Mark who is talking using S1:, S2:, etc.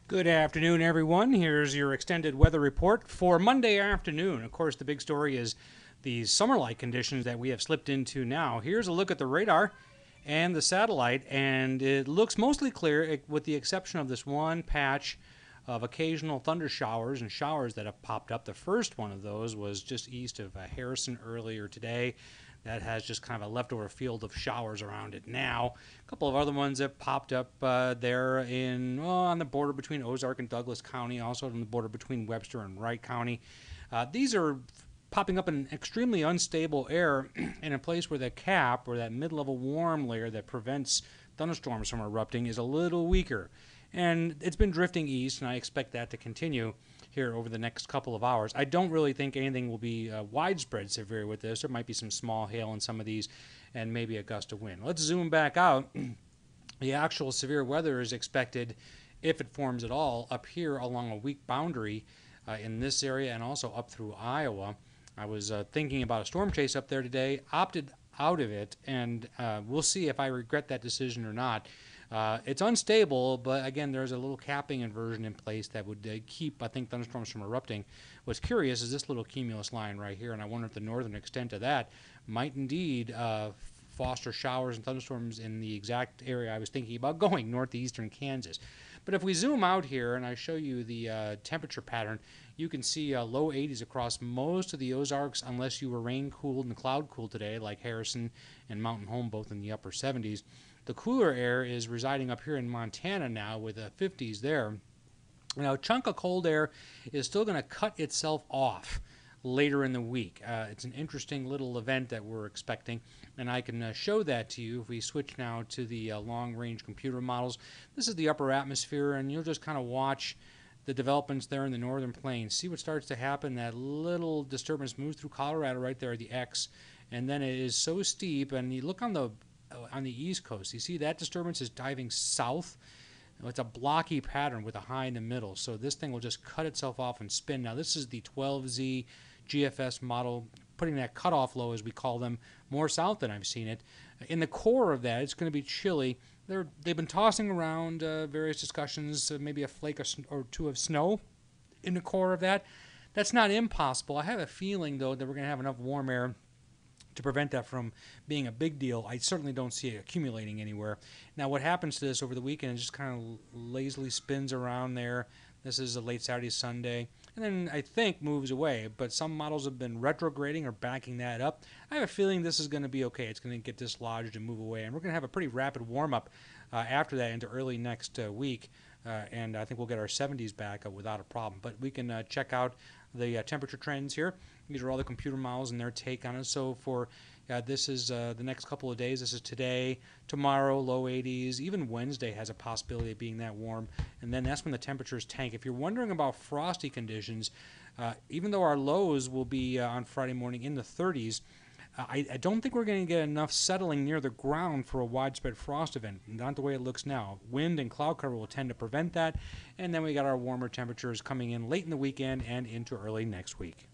S1: Good afternoon, everyone. Here's your extended weather report for Monday afternoon. Of course, the big story is the summer-like conditions that we have slipped into now. Here's a look at the radar and the satellite, and it looks mostly clear with the exception of this one patch of occasional thunder showers and showers that have popped up. The first one of those was just east of Harrison earlier today. That has just kind of a leftover field of showers around it now. A couple of other ones that popped up there on the border between Ozark and Douglas County, also on the border between Webster and Wright County. These are popping up in extremely unstable air in a place where the cap, or that mid-level warm layer that prevents thunderstorms from erupting, is a little weaker. And it's been drifting east, and I expect that to continue here over the next couple of hours. I don't really think anything will be widespread severe with this. There might be some small hail in some of these and maybe a gust of wind. Let's zoom back out. The actual severe weather is expected, if it forms at all, up here along a weak boundary in this area and also up through Iowa. I was thinking about a storm chase up there today, opted out of it, and we'll see if I regret that decision or not. It's unstable, but again, there's a little capping inversion in place that would keep, I think, thunderstorms from erupting. What's curious is this little cumulus line right here, and I wonder if the northern extent of that might indeed foster showers and thunderstorms in the exact area I was thinking about going, northeastern Kansas. But if we zoom out here and I show you the temperature pattern, you can see low 80s across most of the Ozarks, unless you were rain-cooled and cloud-cooled today, like Harrison and Mountain Home, both in the upper 70s. The cooler air is residing up here in Montana now with the 50s there. Now, a chunk of cold air is still going to cut itself off later in the week. It's an interesting little event that we're expecting, and I can show that to you if we switch now to the long-range computer models. This is the upper atmosphere, and you'll just kind of watch the developments there in the northern plains. See what starts to happen. That little disturbance moves through Colorado right there, the X, and then it is so steep, and you look on the East Coast, you see that disturbance is diving south. It's a blocky pattern with a high in the middle, so this thing will just cut itself off and spin. Now, this is the 12Z GFS model, putting that cutoff low, as we call them, more south than I've seen it. In the core of that, it's going to be chilly. They've been tossing around various discussions, maybe a flake or two of snow in the core of that. That's not impossible. I have a feeling, though, that we're going to have enough warm air to prevent that from being a big deal. I certainly don't see it accumulating anywhere. Now, what happens to this over the weekend, it just kind of lazily spins around there. This is a late Saturday, Sunday, and then I think moves away. But some models have been retrograding or backing that up. I have a feeling this is going to be okay. It's going to get dislodged and move away, and we're going to have a pretty rapid warm-up after that into early next week. And I think we'll get our 70s back without a problem. But we can check out the temperature trends here. These are all the computer models and their take on it. So for this is the next couple of days. This is today, tomorrow, low 80s. Even Wednesday has a possibility of being that warm. And then that's when the temperatures tank. If you're wondering about frosty conditions, even though our lows will be on Friday morning in the 30s, I don't think we're going to get enough settling near the ground for a widespread frost event, not the way it looks now. Wind and cloud cover will tend to prevent that, and then we got our warmer temperatures coming in late in the weekend and into early next week.